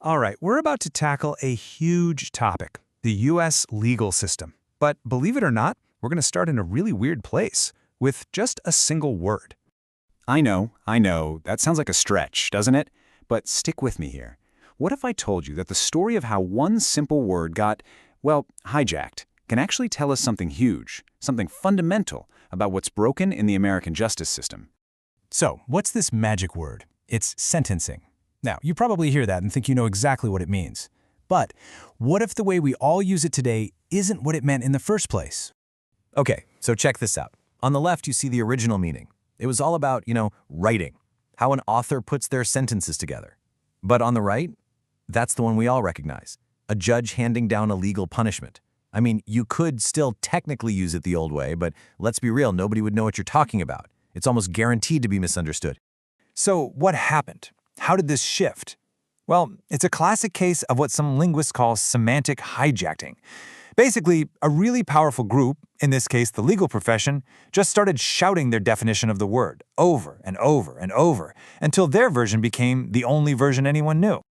All right, we're about to tackle a huge topic, the U.S. legal system. But believe it or not, we're going to start in a really weird place, with just a single word. I know, that sounds like a stretch, doesn't it? But stick with me here. What if I told you that the story of how one simple word got, well, hijacked, can actually tell us something huge, something fundamental about what's broken in the American justice system? So, what's this magic word? It's sentencing. Now, you probably hear that and think you know exactly what it means. But what if the way we all use it today isn't what it meant in the first place? Okay, so check this out. On the left, you see the original meaning. It was all about, writing, how an author puts their sentences together. But on the right, that's the one we all recognize, a judge handing down a legal punishment. I mean, you could still technically use it the old way, but let's be real, nobody would know what you're talking about. It's almost guaranteed to be misunderstood. So, what happened? How did this shift? Well, it's a classic case of what some linguists call semantic hijacking. Basically, a really powerful group, in this case the legal profession, just started shouting their definition of the word over and over and over until their version became the only version anyone knew.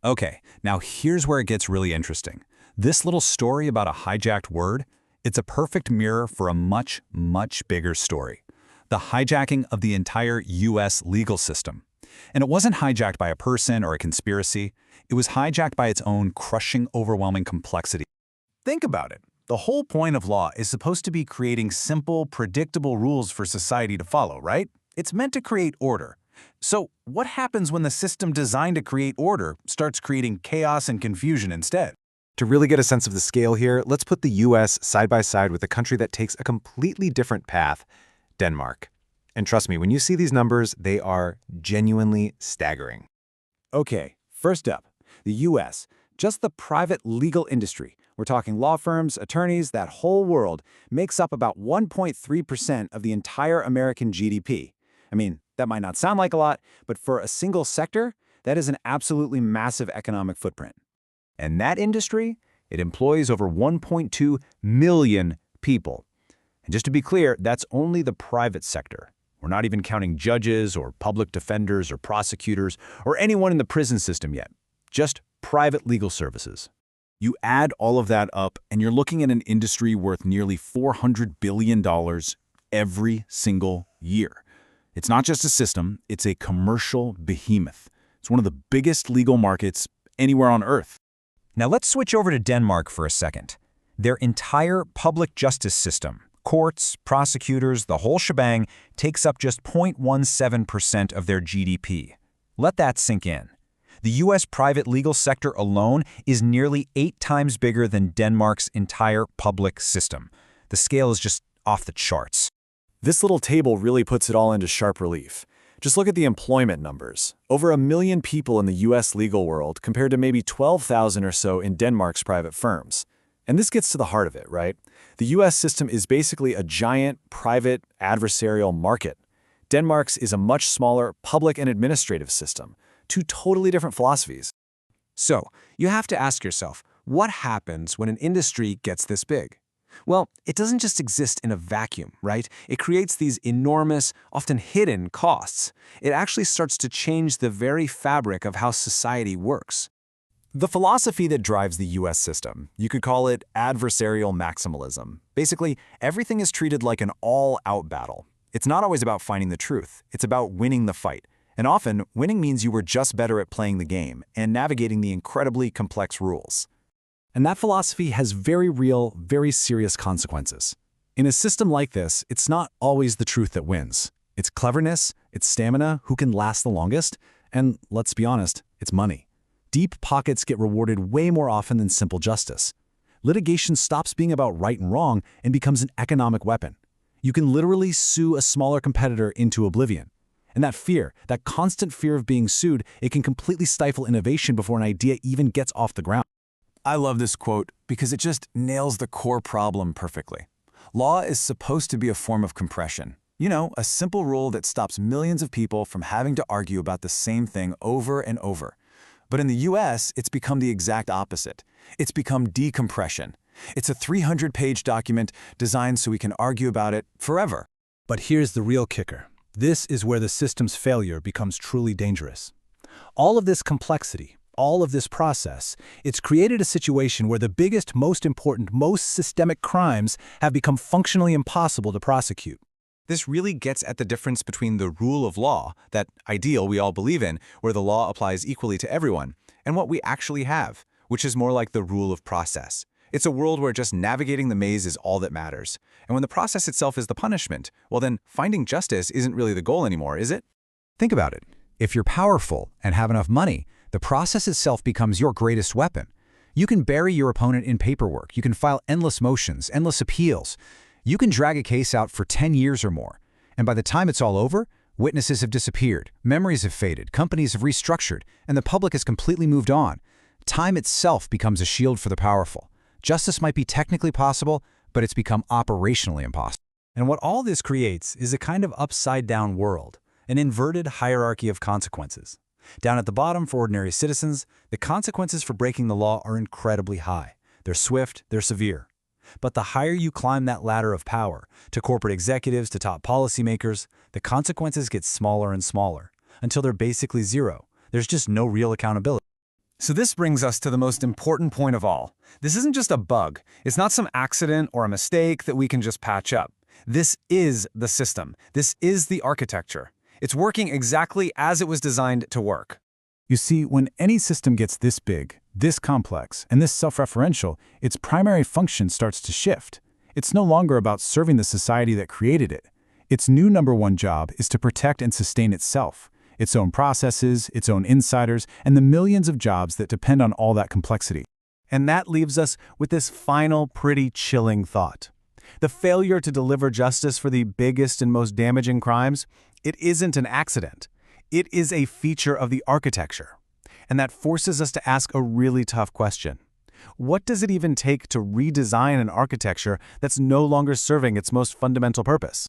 Okay, now here's where it gets really interesting. This little story about a hijacked word, it's a perfect mirror for a much, much bigger story. The hijacking of the entire U.S. legal system. And it wasn't hijacked by a person or a conspiracy. It was hijacked by its own crushing, overwhelming complexity. Think about it. The whole point of law is supposed to be creating simple, predictable rules for society to follow, right? It's meant to create order. So what happens when the system designed to create order starts creating chaos and confusion instead? To really get a sense of the scale here, let's put the U.S. side by side with a country that takes a completely different path, Denmark. And trust me, when you see these numbers, they are genuinely staggering. Okay, first up, the U.S., just the private legal industry. We're talking law firms, attorneys, that whole world makes up about 1.3% of the entire American GDP. I mean, that might not sound like a lot, but for a single sector, that is an absolutely massive economic footprint. And that industry, it employs over 1.2 million people. And just to be clear, that's only the private sector. We're not even counting judges or public defenders or prosecutors or anyone in the prison system yet. Just private legal services. You add all of that up, and you're looking at an industry worth nearly $400 billion every single year. It's not just a system, it's a commercial behemoth. It's one of the biggest legal markets anywhere on Earth. Now let's switch over to Denmark for a second. Their entire public justice system, courts, prosecutors, the whole shebang, takes up just 0.17% of their GDP. Let that sink in. The U.S. private legal sector alone is nearly 8 times bigger than Denmark's entire public system. The scale is just off the charts. This little table really puts it all into sharp relief. Just look at the employment numbers. Over 1 million people in the U.S. legal world compared to maybe 12,000 or so in Denmark's private firms. And this gets to the heart of it, right? The U.S. system is basically a giant, private, adversarial market. Denmark's is a much smaller public and administrative system. 2 totally different philosophies. So, you have to ask yourself, what happens when an industry gets this big? Well, it doesn't just exist in a vacuum, right? It creates these enormous, often hidden costs. It actually starts to change the very fabric of how society works. The philosophy that drives the U.S. system, you could call it adversarial maximalism. Basically, everything is treated like an all-out battle. It's not always about finding the truth. It's about winning the fight. And often, winning means you were just better at playing the game and navigating the incredibly complex rules. And that philosophy has very real, very serious consequences. In a system like this, it's not always the truth that wins. It's cleverness, it's stamina, who can last the longest, and let's be honest, it's money. Deep pockets get rewarded way more often than simple justice. Litigation stops being about right and wrong and becomes an economic weapon. You can literally sue a smaller competitor into oblivion. And that fear, that constant fear of being sued, it can completely stifle innovation before an idea even gets off the ground. I love this quote because it just nails the core problem perfectly. Law is supposed to be a form of compression. You know, a simple rule that stops millions of people from having to argue about the same thing over and over. But in the US, it's become the exact opposite. It's become decompression. It's a 300-page document designed so we can argue about it forever. But here's the real kicker. This is where the system's failure becomes truly dangerous. All of this complexity, all of this process, it's created a situation where the biggest, most important, most systemic crimes have become functionally impossible to prosecute. This really gets at the difference between the rule of law, that ideal we all believe in, where the law applies equally to everyone, and what we actually have, which is more like the rule of process. It's a world where just navigating the maze is all that matters. And when the process itself is the punishment, well then, finding justice isn't really the goal anymore, is it? Think about it. If you're powerful and have enough money, the process itself becomes your greatest weapon. You can bury your opponent in paperwork. You can file endless motions, endless appeals. You can drag a case out for 10 years or more. And by the time it's all over, witnesses have disappeared, memories have faded, companies have restructured, and the public has completely moved on. Time itself becomes a shield for the powerful. Justice might be technically possible, but it's become operationally impossible. And what all this creates is a kind of upside-down world, an inverted hierarchy of consequences. Down at the bottom for ordinary citizens, the consequences for breaking the law are incredibly high. They're swift, they're severe. But the higher you climb that ladder of power, to corporate executives, to top policymakers, the consequences get smaller and smaller, until they're basically zero. There's just no real accountability. So this brings us to the most important point of all. This isn't just a bug. It's not some accident or a mistake that we can just patch up. This is the system. This is the architecture. It's working exactly as it was designed to work. You see, when any system gets this big, this complex, and this self-referential, its primary function starts to shift. It's no longer about serving the society that created it. Its new #1 job is to protect and sustain itself, its own processes, its own insiders, and the millions of jobs that depend on all that complexity. And that leaves us with this final, pretty chilling thought. The failure to deliver justice for the biggest and most damaging crimes, it isn't an accident. It is a feature of the architecture. And that forces us to ask a really tough question. What does it even take to redesign an architecture that's no longer serving its most fundamental purpose?